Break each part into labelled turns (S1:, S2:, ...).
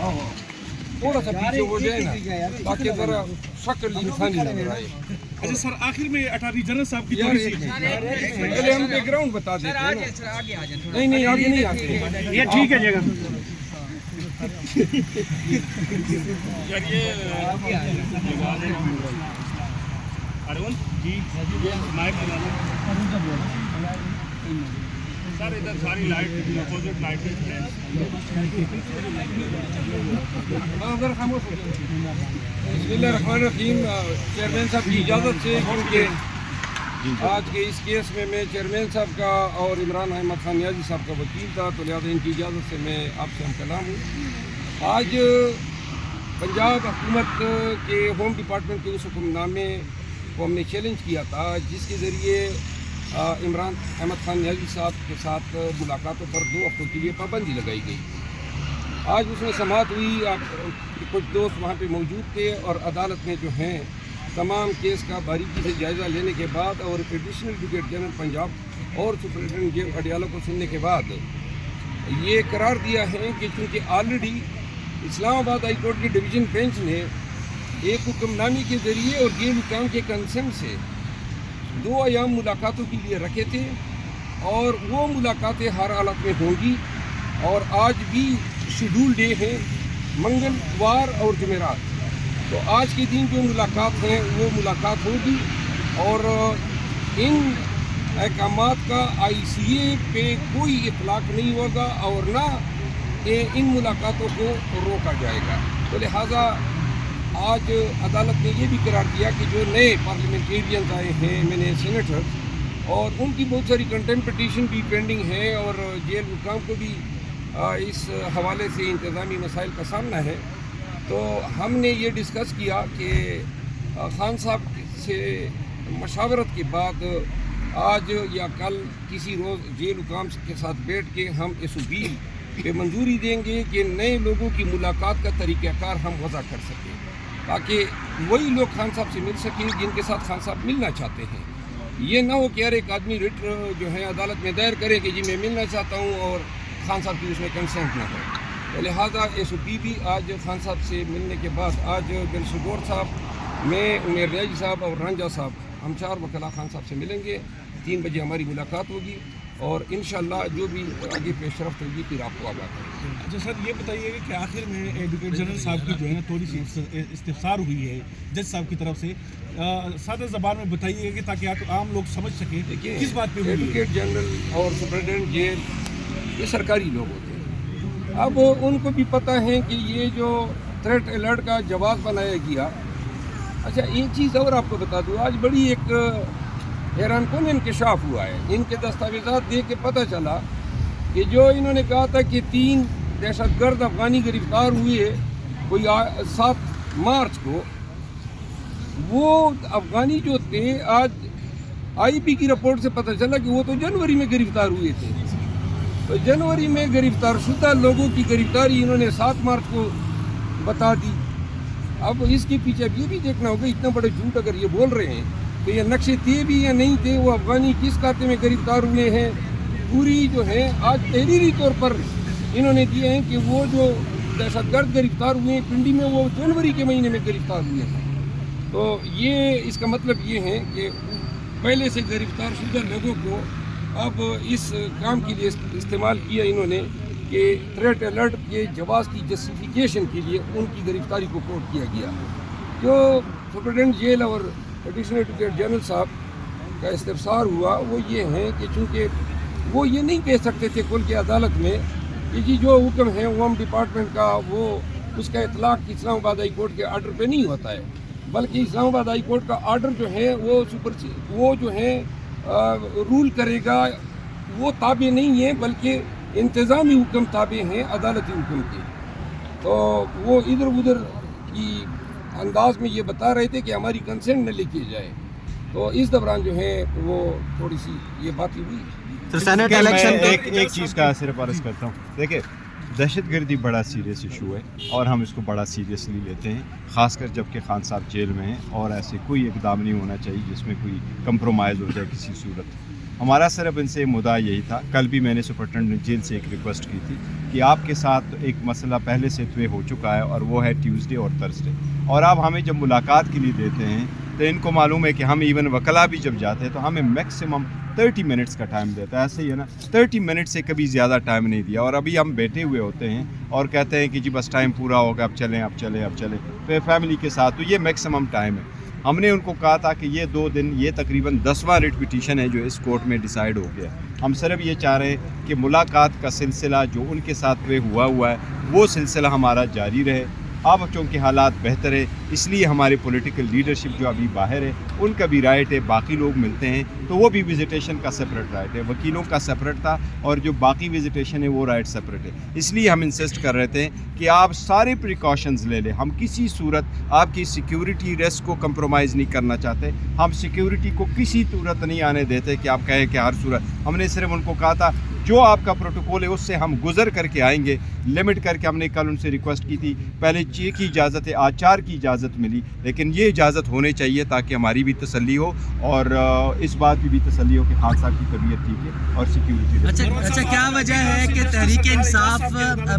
S1: थोड़ा सा पीछे हो जाए ना ताकि जरा शक्ल इंसानी नजर आए।
S2: अच्छा सर, आखिर में अटॉर्नी जनरल साहब की
S1: यार पहले हम बैकग्राउंड बता देते हैं ना। नहीं आगे नहीं आते।
S2: ये ठीक है जगह। अरुण जी माइक सर, इधर सारी लाइट अपोजिट लाइट
S1: बिस्मिल्लाहिर्रहमानिर्रहीम। चेयरमैन साहब की इजाज़त से, क्योंकि आज के इस केस में मैं चेयरमैन साहब का और इमरान अहमद खान नियाज़ी साहब का वकील था, तो लिहाजा इनकी इजाज़त से मैं आपसे हम कलाम हूँ। आज पंजाब हुकूमत के होम डिपार्टमेंट के उस हुक्मनामे को हमने चैलेंज किया था, जिसके ज़रिए इमरान अहमद खान नियाज़ी साहब के साथ मुलाकातों पर 2 हफ्तों के लिए पाबंदी लगाई गई। आज उसमें समाअत हुई, कुछ दोस्त वहाँ पे मौजूद थे और अदालत में जो हैं तमाम केस का बारीकी से जायज़ा लेने के बाद और एडिशनल एडवोकेट जनरल पंजाब और सुपरिटेंडेंट जेल अडियाला को सुनने के बाद ये करार दिया है कि चूँकि ऑलरेडी इस्लामाबाद हाई कोर्ट की डिवीज़न बेंच ने एक हुक्मनामे के ज़रिए और जेल हुकाम के कंसेंट से 2 अयाम मुलाकातों के लिए रखे थे और वो मुलाकातें हर हालत में होंगी। और आज भी शेड्यूल डे है, मंगलवार और जुमेरात। तो आज के दिन जो मुलाकात है वो मुलाकात होगी और इन अहकामात का ICA पे कोई इतलाक़ नहीं होगा और ना इन मुलाकातों को रोका जाएगा। तो लिहाजा आज अदालत ने ये भी करार दिया कि जो नए पार्लियामेंटेरियंस आए हैं, मैंने सेनेटर, और उनकी बहुत सारी कंटेम्प्ट पिटीशन भी पेंडिंग है और जेल हुकाम को भी इस हवाले से इंतज़ामी मसाइल का सामना है। तो हमने ये डिस्कस किया कि खान साहब से मशावरत के बाद आज या कल किसी रोज़ जेल हुकाम के साथ बैठ के हम इस बिल पे मंजूरी देंगे कि नए लोगों की मुलाकात का तरीक़ाकार हम वज़ा कर सकें, ताकि वही लोग खान साहब से मिल सकें जिनके साथ खान साहब मिलना चाहते हैं। ये ना हो कि हर एक आदमी रिट जो है अदालत में दायर करे कि जी मैं मिलना चाहता हूँ और खान साहब की उसमें कंसेंट ना हो। तो लिहाजा SOP भी आज खान साहब से मिलने के बाद आज दिलशगोर साहब, मैं, उमेर नियाज़ी साहब और रंजा साहब, हम 4 वकला खान साहब से मिलेंगे। 3 बजे हमारी मुलाकात होगी और इंशाअल्लाह जो भी आगे पेशरफ्त होगी फिर आपको आगाह करेंगे।
S2: अच्छा सर, ये बताइएगा कि आखिर में एडवोकेट जनरल साहब की जो है ना थोड़ी सी इस्तिफसार हुई है जज साहब की तरफ से, सादा ज़बान में बताइएगा कि ताकि आम लोग समझ सकें किस बात पे हुई है।
S1: एडवोकेट जनरल और सुपरिटेंडेंट जेल ये सरकारी लोग होते हैं। अब उनको भी पता है कि ये जो थ्रेट अलर्ट का जवाब बनाया गया। अच्छा, एक चीज़ और आपको बता दूँ, आज बड़ी एक हैरान कौन इंकशाफ हुआ है। इनके दस्तावेज़ात देख के पता चला कि जो इन्होंने कहा था कि 3 दहशतगर्द अफगानी गिरफ्तार हुए कोई 7 मार्च को, वो अफगानी जो थे आज IB की रिपोर्ट से पता चला कि वो तो जनवरी में गिरफ्तार हुए थे। तो जनवरी में गिरफ्तार शुदा लोगों की गिरफ्तारी इन्होंने 7 मार्च को बता दी। अब इसके पीछे अब ये भी देखना होगा, इतना बड़ा झूठ अगर ये बोल रहे हैं तो ये नक्शे थे भी या नहीं थे, वो अफगानी किस खाते में गिरफ्तार हुए हैं, पूरी जो है आज तहरीरी तौर पर इन्होंने दिए हैं कि वो जो दहशतगर्द गिरफ्तार हुए हैं पिंडी में, वो जनवरी के महीने में गिरफ्तार हुए हैं। तो ये इसका मतलब ये है कि पहले से गिरफ्तार शुदा लोगों को अब इस काम के लिए इस्तेमाल किया इन्होंने कि थ्रेट अलर्ट के जवाब की जस्टिफिकेशन के लिए उनकी गिरफ्तारी को कोर्ट किया गया। जो सुपरिटेंडेंट जेल और एडिशनल एडवोकेट जनरल साहब का इस्तिफसार हुआ वो ये है कि चूँकि वो ये नहीं कह सकते थे खुल के अदालत में कि जी जो हुक्म है होम डिपार्टमेंट का वो उसका इतलाक़ इस्लामाबाद हाई कोर्ट के आर्डर पे नहीं होता है, बल्कि इस्लामाबाद हाई कोर्ट का आर्डर जो है वो जो है रूल करेगा, वो ताबे नहीं है बल्कि इंतज़ामी हुक्म ताबे हैं अदालती हुक्म के। तो वो इधर उधर की अंदाज में ये बता रहे थे कि हमारी कंसेंट न लेके जाए। तो इस दौरान जो है वो थोड़ी सी ये बात हुई।
S3: तो सेनेट इलेक्शन एक चीज़ का सिर्फ अर्ज़ करता हूँ, देखिए दहशतगर्दी बड़ा सीरियस इशू है और हम इसको बड़ा सीरियसली लेते हैं, ख़ासकर जबकि खान साहब जेल में हैं और ऐसे कोई इकदाम नहीं होना चाहिए जिसमें कोई कंप्रोमाइज़ हो जाए किसी सूरत। हमारा सिर्फ इनसे मुद्दा यही था। कल भी मैंने सुपरिटेंडेंट जेल से एक रिक्वेस्ट की थी कि आपके साथ एक मसला पहले से तय हो चुका है और वो है ट्यूसडे और थर्सडे, और आप हमें जब मुलाकात के लिए देते हैं तो इनको मालूम है कि हम इवन वकला भी जब जाते हैं तो हमें मैक्सिमम 30 मिनट्स का टाइम देता है। ऐसे ही है ना, 30 मिनट से कभी ज़्यादा टाइम नहीं दिया, और अभी हम बैठे हुए होते हैं और कहते हैं कि जी बस टाइम पूरा होगा, अब चलें तो फैमिली के साथ, तो ये मैक्सिमम टाइम है। हमने उनको कहा था कि ये 2 दिन, ये तकरीबन 10वां रिट पिटीशन है जो इस कोर्ट में डिसाइड हो गया। हम सिर्फ ये चाह रहे हैं कि मुलाकात का सिलसिला जो उनके साथ पे हुआ है वो सिलसिला हमारा जारी रहे। अब चूँकि हालात बेहतर है, इसलिए हमारे पॉलिटिकल लीडरशिप जो अभी बाहर है उनका भी राइट है, बाकी लोग मिलते हैं तो वो भी विजिटेशन का सेपरेट राइट है, वकीलों का सेपरेट था और जो बाकी विजिटेशन है वो राइट सेपरेट है। इसलिए हम इंसिस्ट कर रहे थे कि आप सारे प्रिकॉशंस ले लें। हम किसी सूरत आपकी सिक्योरिटी रेस्ट को कंप्रोमाइज़ नहीं करना चाहते, हम सिक्योरिटी को किसी सूरत नहीं आने देते कि आप कहें कि हर सूरत। हमने सिर्फ उनको कहा था जो आपका प्रोटोकॉल है उससे हम गुजर करके आएंगे, लिमिट करके। हमने कल उनसे रिक्वेस्ट की थी, पहले 6 की इजाज़त है, आज 4 की इजाज़त मिली, लेकिन ये इजाज़त होनी चाहिए ताकि हमारी भी तसल्ली हो और इस बात की भी तसल्ली हो कि खान साहब की तबीयत ठीक है और सिक्योरिटी।
S4: अच्छा, क्या वजह है कि तहरीक इंसाफ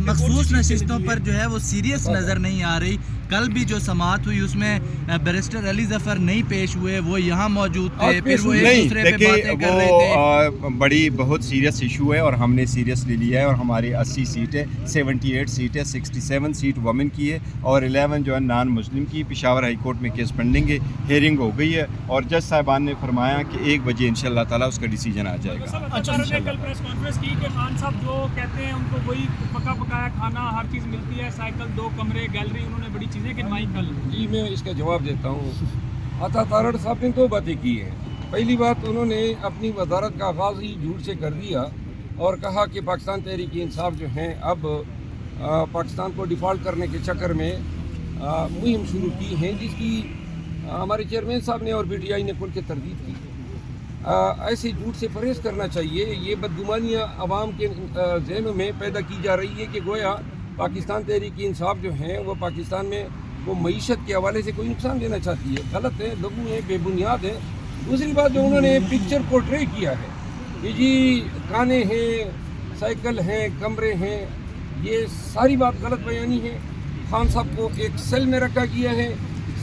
S4: मखसूस नशिस्तों पर जो है वो सीरियस नज़र नहीं आ रही? कल भी जो समाअत हुई उसमें बैरिस्टर अली ज़फ़र नहीं पेश हुए, वो यहाँ मौजूद थे, फिर वो एक दूसरे पे बातें कर रहे थे।
S3: बड़ी बहुत सीरियस इशू है और हमने सीरियसली लिया है, और हमारी 80 सीट है, 78 सीट है, 67 सीट वमेन की है और 11 जो है नॉन मुस्लिम की। पेशावर हाई कोर्ट में केस पेंडिंग है, हियरिंग हो गई है और जज साहिबान ने फरमाया कि 1 बजे इंशाअल्लाह ताला उसका डिसीजन आ जाएगा।
S5: अच्छा, कल प्रेस कॉन्फ्रेंस की कि खान साहब जो कहते हैं उनको वही पका पकाया खाना हर चीज़ मिलती है, साइकिल, 2 कमरे, गैलरी, उन्होंने बड़ी चीज़ें गिनवाई कल।
S1: जी मैं इसका जवाब देता हूँ। अता तारड़ साहब ने 2 बातें की हैं। पहली बात, उन्होंने अपनी वजारत का आगाज़ ही झूठ से कर दिया और कहा कि पाकिस्तान तहरीक इंसाफ जो हैं अब पाकिस्तान को डिफ़ॉल्ट करने के चक्कर में मुहिम शुरू की है, जिसकी हमारे चेयरमैन साहब ने और PTI ने खुल के तरदीद की। ऐसे झूठ से परहेज़ करना चाहिए। ये बदगुमानियाँ आवाम के ज़हनों में पैदा की जा रही है कि गोया पाकिस्तान तहरीक इंसाफ जो हैं वो पाकिस्तान में वो मईशत के हवाले से कोई नुकसान देना चाहती है। गलत है, लघु है, बेबुनियाद है। दूसरी बात, जो उन्होंने पिक्चर पोर्ट्रे किया है कि जी खाने हैं, साइकिल हैं, कमरे हैं, ये सारी बात गलत बयानी है। खान साहब को एक सेल में रखा गया है,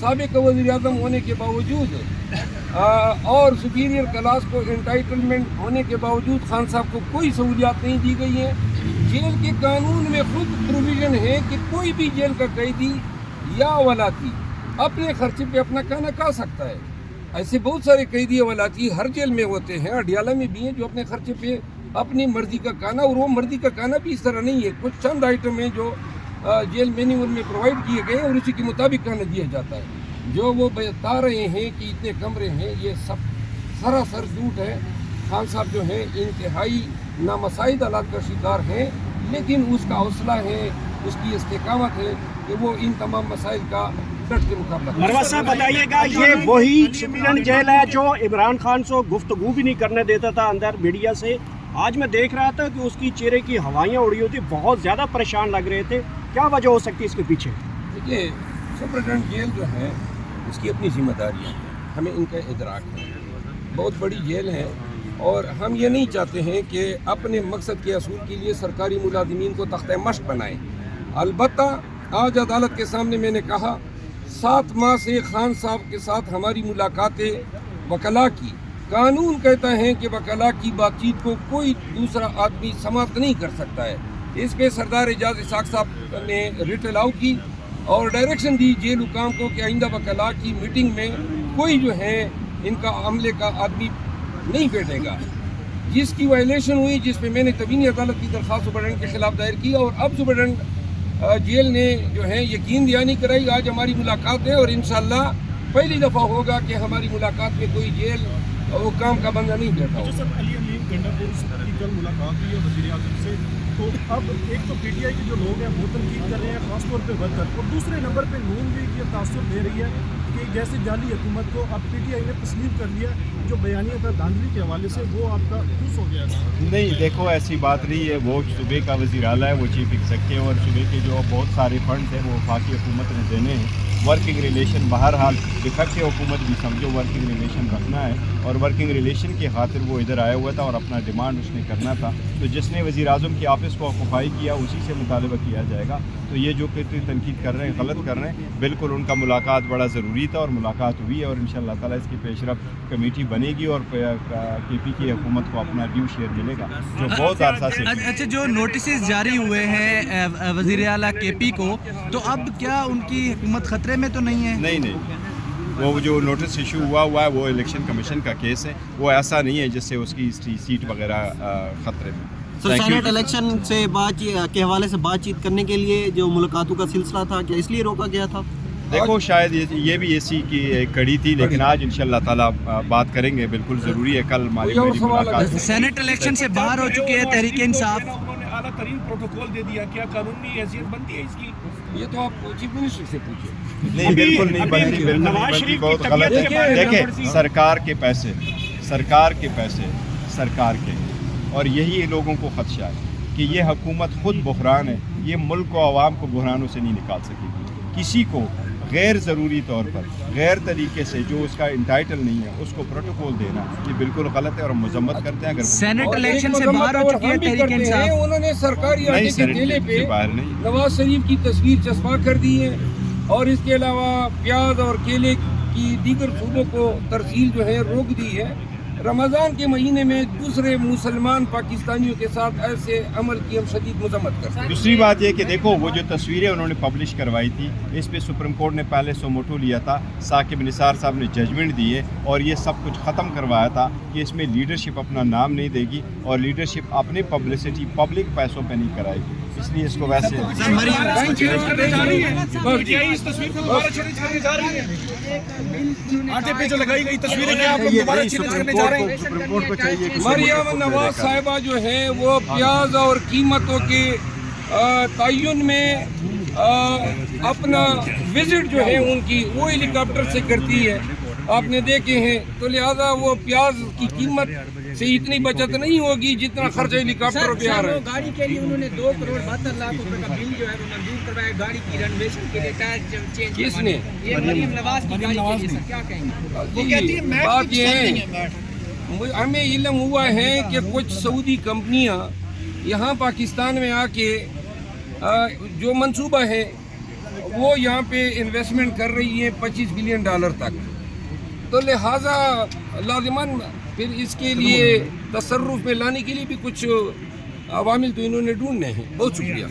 S1: साबिक वज़ीर-ए-आज़म होने के बावजूद और सुपीरियर क्लास को एंटाइटलमेंट होने के बावजूद खान साहब को कोई सहूलियात नहीं दी गई है। जेल के कानून में खुद प्रोविज़न है कि कोई भी जेल का कैदी या वलाती अपने खर्चे पे अपना खाना खा सकता है। ऐसे बहुत सारे कैदी वलाती हर जेल में होते हैं, अडियाला में भी हैं, जो अपने खर्चे पे अपनी मर्ज़ी का खाना, और वो मर्ज़ी का खाना भी इस तरह नहीं है। कुछ चंद आइटम हैं जो जेल मेन्यूअल में प्रोवाइड किए गए और उसी के मुताबिक खाना दिया जाता है। जो वो बता रहे हैं कि इतने कमरे हैं, ये सब सरासर झूठ है। खान साहब जो हैं इंतहाई नामसाइद हालात का शिकार हैं, लेकिन उसका हौसला है, उसकी इस्तेकामत है कि वो इन तमाम मसाइल का डट के मुकाबला करे।
S6: मरवत साहब बताइएगा, ये वही सुप्रीम जेल है जो इमरान खान से गुफ्तगू भी नहीं करने देता था अंदर मीडिया से? आज मैं देख रहा था कि उसकी चेहरे की हवाइयाँ उड़ी होती, बहुत ज़्यादा परेशान लग रहे थे। क्या वजह हो सकती है इसके पीछे?
S1: देखिए, सुपरिटेंडेंट जेल जो है उसकी अपनी जिम्मेदारियाँ हैं, हमें इनका इदराक है। बहुत बड़ी जेल है और हम ये नहीं चाहते हैं कि अपने मकसद के असूल के लिए सरकारी मुलाजिमीन को तख्ते मश्क बनाएं। अलबत्ता आज अदालत के सामने मैंने कहा, 7 माह से खान साहब के साथ हमारी मुलाकातें वकला की, कानून कहता है कि वकला की बातचीत को कोई दूसरा आदमी समाप्त नहीं कर सकता है। इस पे सरदार एजाज इसाक साहब ने रिट अलाउ की और डायरेक्शन दी जेल हुकाम को कि आइंदा वकला की मीटिंग में कोई जो है इनका अमले का आदमी नहीं बैठेगा। जिसकी वायलेशन हुई, जिस पे मैंने तवीनी अदालत की दरख्वास्त सुपरिटेंडेंट के खिलाफ दायर की और अब सुपरिटेंडेंट जेल ने जो है यकीन दहानी कराई। आज हमारी मुलाकात है और इंशाअल्लाह पहली दफ़ा होगा कि हमारी मुलाकात में कोई जेल हुकाम का बंदा नहीं बैठा होगा।
S2: सर, अली अमीन गंडापुर की कल मुलाकात हुई है वज़ीर-ए-आज़म से, तो अब एक तो PTI के जो लोग हैं वो तनकीद कर रहे हैं ख़ासतौर पे वर्कर, और दूसरे नंबर पे नून लीग ये तासुर दे रही है कि जैसे जाली हुकूमत को अब PTI ने तस्लीम कर लिया, जो बयानिया था धांधली के हवाले से वो आपका खुश हो गया था।
S3: नहीं, देखो ऐसी बात नहीं है। वो सूबे का वज़ीर आला है, वो चीफ एग्जीक्यूटिव है और सूबे के जो बहुत सारे फंड्स हैं वो वफाकी हुकूमत ने देने हैं। वर्किंग रिलेशन बहरहाल डिफेक्टिव हुकूमत भी समझो वर्किंग रिलेशन रखना है और वर्किंग रिलेशन की खातिर वो इधर आया हुआ था और अपना डिमांड उसने करना था। तो जिसने वज़ीर आज़म की ऑफिस को ऑक्यूपाई किया उसी से मुतालबा किया जाएगा। तो ये जो कि तनकीद कर रहे हैं, गलत कर रहे हैं, बिल्कुल उनका मुलाकात बड़ा ज़रूरी था और मुलाकात हुई है और इंशाअल्लाह ताला इसकी पेशरफ कमेटी बनेगी और KP की हुकूमत को अपना ड्यू शेयर मिलेगा जो बहुत अरसा से।
S4: अच्छा, जो नोटिस जारी हुए हैं वज़ीर आला KP को, तो अब क्या उनकी हुकूमत खतरे में तो नहीं है?
S3: नहीं, वो जो नोटिस इशू हुआ है वो इलेक्शन कमीशन का केस है, वो ऐसा नहीं है जिससे उसकी सीट वगैरह खतरे में।
S7: सर, सेनेट इलेक्शन से बातचीत के हवाले से बातचीत करने के लिए जो मुलाकातों का सिलसिला था, क्या इसलिए रोका गया था?
S3: देखो, शायद ये भी इसी की एक कड़ी थी, लेकिन आज इंशाअल्लाह ताला बात करेंगे, बिल्कुल ज़रूरी है। कल हमारी मुलाकात।
S4: सेनेट इलेक्शन से बाहर हो चुकी है तहरीक इंसाफ,
S2: उन्होंने आला तरीन प्रोटोकॉल दे दिया, क्या कानूनी हैसियत बनती है इसकी?
S1: ये तो आप चीफ मिनिस्टर से पूछिए।
S3: नहीं, बिल्कुल नहीं बनती, बिल्कुल नहीं बनती, बहुत गलत है। देखिए, सरकार के पैसे सरकार के, और यही लोगों को खदशा है कि ये हुकूमत खुद बहरान है, ये मुल्क को आवाम को बहरानों से नहीं निकाल सकेगी। किसी को गैर ज़रूरी तौर पर गैर तरीके से जो उसका इंटाइटल नहीं है उसको प्रोटोकॉल देना ये बिल्कुल गलत है और मजम्मत करते हैं। अगर
S4: सेनेट इलेक्शन से बाहर हो चुकी है तहरीक इंसाफ,
S1: उन्होंने सरकारी आटे के ठेले पे
S3: बाहर नहीं,
S1: नवाज शरीफ की तस्वीर चस्पा कर दी है और इसके अलावा प्याज और केले की दीगर सूबों को तरसील जो है रोक दी है। रमज़ान के महीने में दूसरे मुसलमान पाकिस्तानियों के साथ ऐसे अमल की हम शदीद मजम्मत करते हैं।
S3: दूसरी बात ये कि देखो, वो जो तस्वीरें उन्होंने पब्लिश करवाई थी, इस पे सुप्रीम कोर्ट ने पहले सोमोटो लिया था, साकिब निसार साहब ने जजमेंट दिए और ये सब कुछ ख़त्म करवाया था कि इसमें लीडरशिप अपना नाम नहीं देगी और लीडरशिप अपनी पब्लिसिटी पब्लिक पैसों पे नहीं कराएगी, इसलिए इसको वैसे
S2: आटे पे जो लगाई गई तस्वीरें क्या आप लोग दोबारा चेंज करने जा रहे हैं?
S3: सुप्रीम कोर्ट को चाहिए कि
S1: मरियम नवाज साहिबा जो है वो प्याज और कीमतों के तयन में अपना विजिट जो है उनकी वो हेलीकॉप्टर से करती है, आपने देखे हैं। तो लिहाजा वो प्याज की कीमत से इतनी बचत नहीं होगी जितना खर्च हेलीकॉप्टर पे आ रहा है।
S8: गाड़ी के लिए उन्होंने 2,72,00,000 रुपए का बिल जो है वो मंजूर करवाया गाड़ी की रेनोवेशन के लिए, टायर चेंज।
S1: किसने?
S8: ये मरियम नवाज की गाड़ी के लिए। सर, क्या कहेंगे?
S1: बात ये है, हमें इल्म हुआ है कि कुछ सऊदी कंपनियां यहाँ पाकिस्तान में आके जो मंसूबा है वो यहाँ पे इन्वेस्टमेंट कर रही है $25 बिलियन तक। तो लिहाजा लाजिमन फिर इसके लिए तसर्रुफ में लाने के लिए भी कुछ अवामिल तो इन्होंने ढूंढने हैं। बहुत शुक्रिया।